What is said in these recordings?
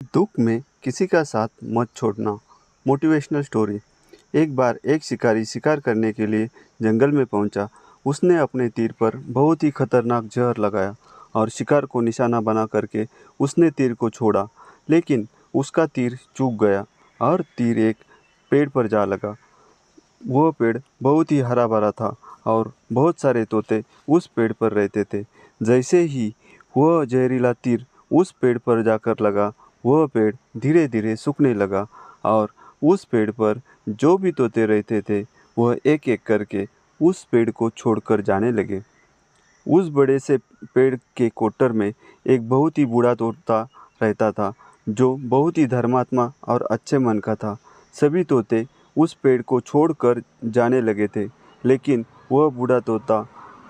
दुख में किसी का साथ मत छोड़ना। Motivational story. एक बार एक शिकारी शिकार करने के लिए जंगल में पहुंचा। उसने अपने तीर पर बहुत ही खतरनाक जहर लगाया और शिकार को निशाना बना करके उसने तीर को छोड़ा, लेकिन उसका तीर चूक गया और तीर एक पेड़ पर जा लगा। वह पेड़ बहुत ही हरा भरा था और बहुत सारे तोते उस पेड़ पर रहते थे। जैसे ही वह जहरीला तीर उस पेड़ पर जाकर लगा, वह पेड़ धीरे धीरे सूखने लगा और उस पेड़ पर जो भी तोते रहते थे वह एक एक करके उस पेड़ को छोड़कर जाने लगे। उस बड़े से पेड़ के कोटर में एक बहुत ही बूढ़ा तोता रहता था, जो बहुत ही धर्मात्मा और अच्छे मन का था। सभी तोते उस पेड़ को छोड़कर जाने लगे थे, लेकिन वह बूढ़ा तोता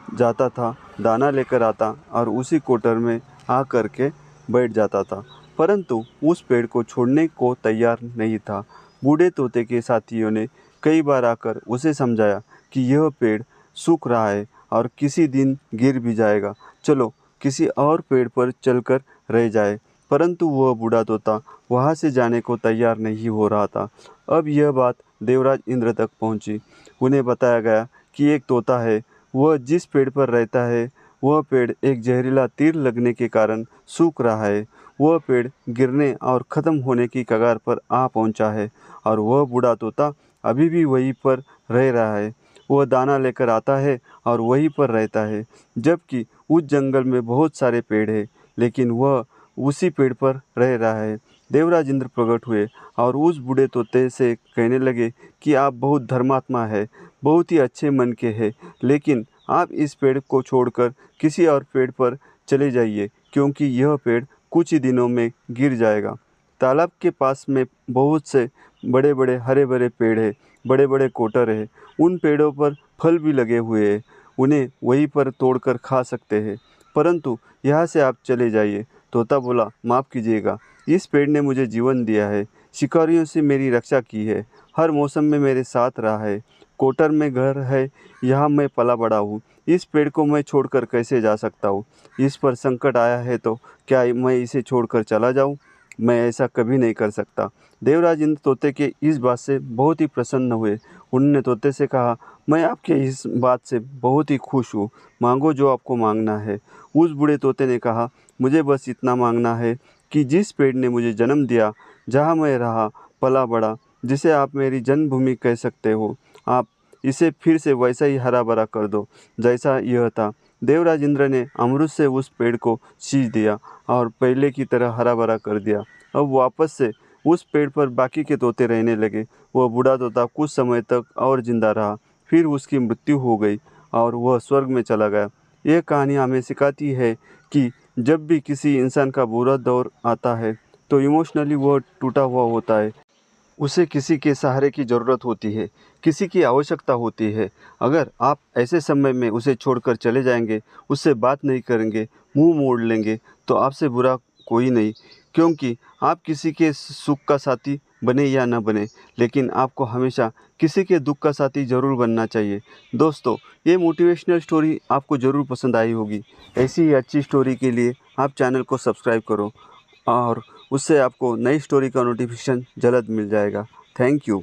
जाता था, दाना लेकर आता और उसी कोटर में आ कर के बैठ जाता था, परंतु उस पेड़ को छोड़ने को तैयार नहीं था। बूढ़े तोते के साथियों ने कई बार आकर उसे समझाया कि यह पेड़ सूख रहा है और किसी दिन गिर भी जाएगा, चलो किसी और पेड़ पर चलकर रह जाए, परंतु वह बूढ़ा तोता वहाँ से जाने को तैयार नहीं हो रहा था। अब यह बात देवराज इंद्र तक पहुँची। उन्हें बताया गया कि एक तोता है, वह जिस पेड़ पर रहता है वह पेड़ एक जहरीला तीर लगने के कारण सूख रहा है। वह पेड़ गिरने और ख़त्म होने की कगार पर आ पहुंचा है और वह बूढ़ा तोता अभी भी वहीं पर रह रहा है। वह दाना लेकर आता है और वहीं पर रहता है, जबकि उस जंगल में बहुत सारे पेड़ हैं, लेकिन वह उसी पेड़ पर रह रहा है। देवराज इंद्र प्रकट हुए और उस बूढ़े तोते से कहने लगे कि आप बहुत धर्मात्मा है, बहुत ही अच्छे मन के हैं, लेकिन आप इस पेड़ को छोड़कर किसी और पेड़ पर चले जाइए, क्योंकि यह पेड़ कुछ ही दिनों में गिर जाएगा। तालाब के पास में बहुत से बड़े बड़े हरे भरे पेड़ हैं, बड़े बड़े कोटर हैं। उन पेड़ों पर फल भी लगे हुए हैं, उन्हें वहीं पर तोड़कर खा सकते हैं, परंतु यहाँ से आप चले जाइए। तोता बोला, माफ़ कीजिएगा, इस पेड़ ने मुझे जीवन दिया है, शिकारियों से मेरी रक्षा की है, हर मौसम में मेरे साथ रहा है, कोटर में घर है, यहाँ मैं पला बड़ा हूँ। इस पेड़ को मैं छोड़कर कैसे जा सकता हूँ? इस पर संकट आया है तो क्या मैं इसे छोड़कर चला जाऊँ? मैं ऐसा कभी नहीं कर सकता। देवराज इंद्र तोते के इस बात से बहुत ही प्रसन्न हुए। उन्होंने तोते से कहा, मैं आपके इस बात से बहुत ही खुश हूँ, मांगो जो आपको मांगना है। उस बूढ़े तोते ने कहा, मुझे बस इतना मांगना है कि जिस पेड़ ने मुझे जन्म दिया, जहाँ मैं रहा पला बड़ा, जिसे आप मेरी जन्मभूमि कह सकते हो, आप इसे फिर से वैसा ही हरा भरा कर दो जैसा यह था। देवराज इंद्र ने अमृत से उस पेड़ को सींच दिया और पहले की तरह हरा भरा कर दिया। अब वापस से उस पेड़ पर बाकी के तोते रहने लगे। वह बूढ़ा तोता कुछ समय तक और जिंदा रहा, फिर उसकी मृत्यु हो गई और वह स्वर्ग में चला गया। यह कहानी हमें सिखाती है कि जब भी किसी इंसान का बुरा दौर आता है तो इमोशनली वह टूटा हुआ होता है, उसे किसी के सहारे की ज़रूरत होती है, किसी की आवश्यकता होती है। अगर आप ऐसे समय में उसे छोड़कर चले जाएंगे, उससे बात नहीं करेंगे, मुंह मोड़ लेंगे, तो आपसे बुरा कोई नहीं, क्योंकि आप किसी के सुख का साथी बने या न बने, लेकिन आपको हमेशा किसी के दुख का साथी ज़रूर बनना चाहिए। दोस्तों, ये मोटिवेशनल स्टोरी आपको ज़रूर पसंद आई होगी। ऐसी ही अच्छी स्टोरी के लिए आप चैनल को सब्सक्राइब करो और उससे आपको नई स्टोरी का नोटिफिकेशन जल्द मिल जाएगा। Thank you.